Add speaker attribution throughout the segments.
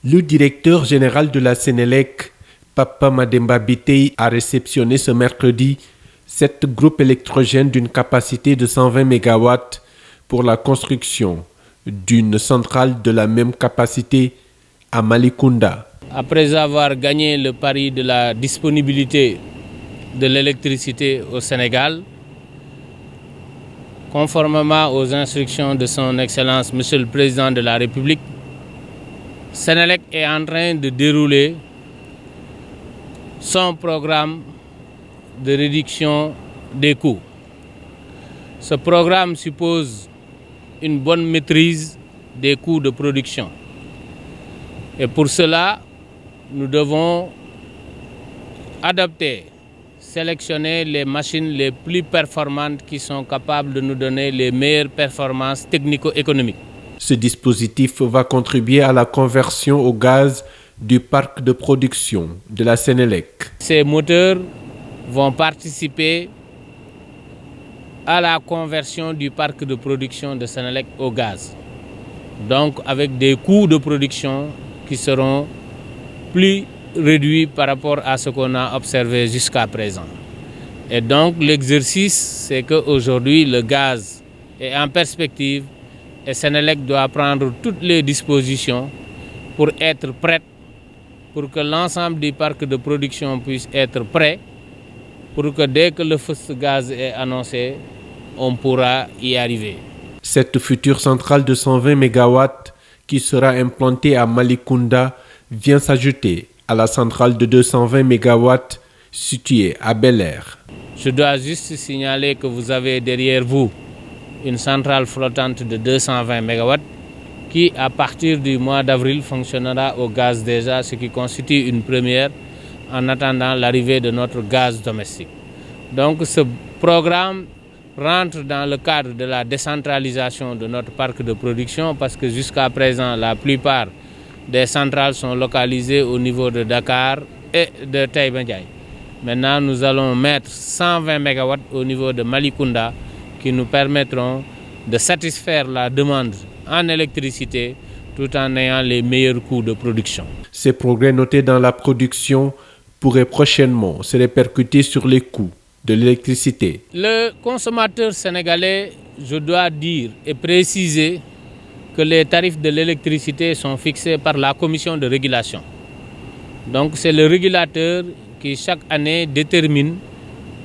Speaker 1: Le directeur général de la Sénélec, Papa Mademba Biteye, a réceptionné ce mercredi 7 groupes électrogènes d'une capacité de 120 MW pour la construction d'une centrale de la même capacité à Malicounda.
Speaker 2: Après avoir gagné le pari de la disponibilité de l'électricité au Sénégal, conformément aux instructions de son Excellence Monsieur le Président de la République, Sénélec est en train de dérouler son programme de réduction des coûts. Ce programme suppose une bonne maîtrise des coûts de production. Et pour cela, nous devons adapter, sélectionner les machines les plus performantes qui sont capables de nous donner les meilleures performances technico-économiques.
Speaker 1: Ce dispositif va contribuer à la conversion au gaz du parc de production de la Sénélec.
Speaker 2: Ces moteurs vont participer à la conversion du parc de production de Sénélec au gaz. Donc avec des coûts de production qui seront plus réduits par rapport à ce qu'on a observé jusqu'à présent. Et donc l'exercice, c'est qu'aujourd'hui le gaz est en perspective et Sénélec doit prendre toutes les dispositions pour être prête, pour que l'ensemble du parc de production puisse être prêt, pour que dès que le feu de gaz est annoncé, on pourra y arriver.
Speaker 1: Cette future centrale de 120 MW qui sera implantée à Malicounda vient s'ajouter à la centrale de 220 MW située à Bel-Air.
Speaker 2: Je dois juste signaler que vous avez derrière vous une centrale flottante de 220 MW qui, à partir du mois d'avril, fonctionnera au gaz déjà, ce qui constitue une première en attendant l'arrivée de notre gaz domestique. Donc ce programme rentre dans le cadre de la décentralisation de notre parc de production parce que jusqu'à présent, la plupart des centrales sont localisées au niveau de Dakar et de Taïba Ndiaye. Maintenant, nous allons mettre 120 MW au niveau de Malicounda qui nous permettront de satisfaire la demande en électricité tout en ayant les meilleurs coûts de production.
Speaker 1: Ces progrès notés dans la production pourraient prochainement se répercuter sur les coûts de l'électricité.
Speaker 2: Le consommateur sénégalais, je dois dire et préciser que les tarifs de l'électricité sont fixés par la commission de régulation. Donc c'est le régulateur qui chaque année détermine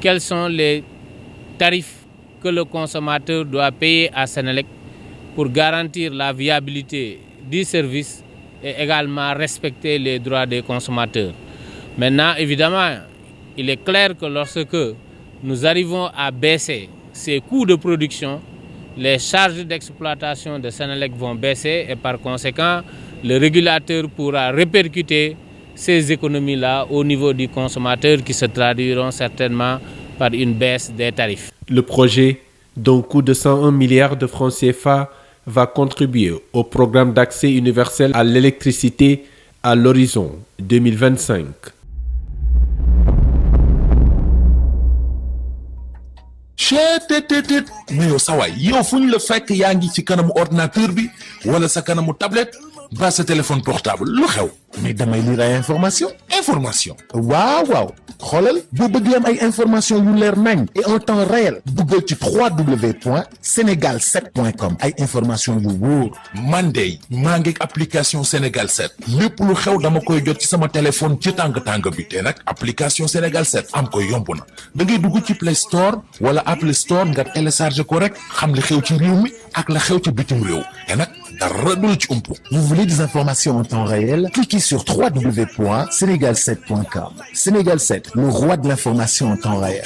Speaker 2: quels sont les tarifs que le consommateur doit payer à Sénélec pour garantir la viabilité du service et également respecter les droits des consommateurs. Maintenant, évidemment, il est clair que lorsque nous arrivons à baisser ces coûts de production, les charges d'exploitation de Sénélec vont baisser et par conséquent, le régulateur pourra répercuter ces économies-là au niveau du consommateur qui se traduiront certainement par une baisse des tarifs.
Speaker 1: Le projet, d'un coût de 101 milliards de francs CFA, va contribuer au programme d'accès universel à l'électricité à l'horizon 2025.
Speaker 3: mais yow sa waay yow fu ñu la fekk yaa ngi ci kanamu ordinateur bi wala sa kanamu tablette ba sa téléphone portable lu xew
Speaker 4: mais damay lire ay information waaw xoolal boo bëgg am ay information yu leer nañ et en temps réel duggal ci www.senegal7.com ay information yu wóor
Speaker 3: man de maa ngi application Sénégal 7 lépp lu xew dama koy jot ci sama téléphone ci tàng bi te nag application Sénégal 7 am ko yomb na da ngay dugg ci Play Store wala Apple Store nga télécharger ko rek xam li xew ci réew mi ak la xew ci bitim réew te nag dara du ci umpu.
Speaker 4: Vous voulez des informations en temps réel? Cliquez sur www.senegal7.com. Sénégal 7, le roi de l'information en temps réel.